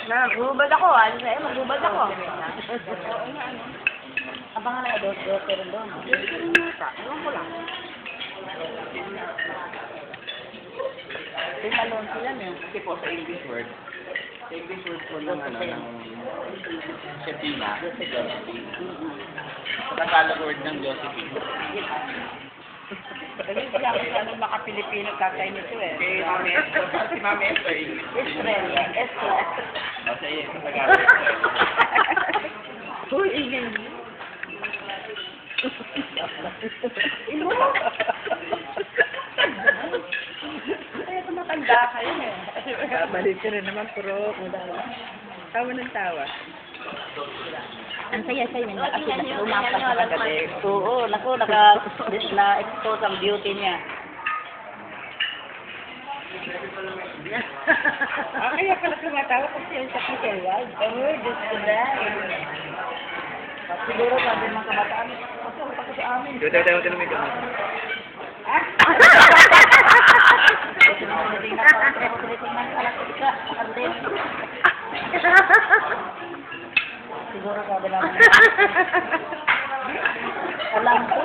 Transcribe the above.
Magbubad ako. Ano sa'yo? Magbubad ako. Abangan na dos pero doon. Doon ko lang. Tinalon sila niya. Kasi po sa English word po ng ano, ng Shepina, Josephine. Sa Tagalog word ng Josephine. Kasi siya kung ano maka-Pilipino kakay nito eh. Kay Mami Esther, si Mami Esther, English. Esther. Sa iyo, sa Tagalog. Uy, ingay mo. Imo. Kaya tumatanda kayo eh. Balik ka rin naman, pero tawa ng tawa. Ang saya-saya niya. Kasi umapas na kagabi. Oo, naku, na-expose ang beauty niya. Kaya pala tumatawa kasi yung sa Peter Wild. Oh, Diyos ko na. Siguro sabi mga kabataan, kasi ang pagka sa amin. Tayo na may gamit. Ah? Siguro sabi naman. Alam ko.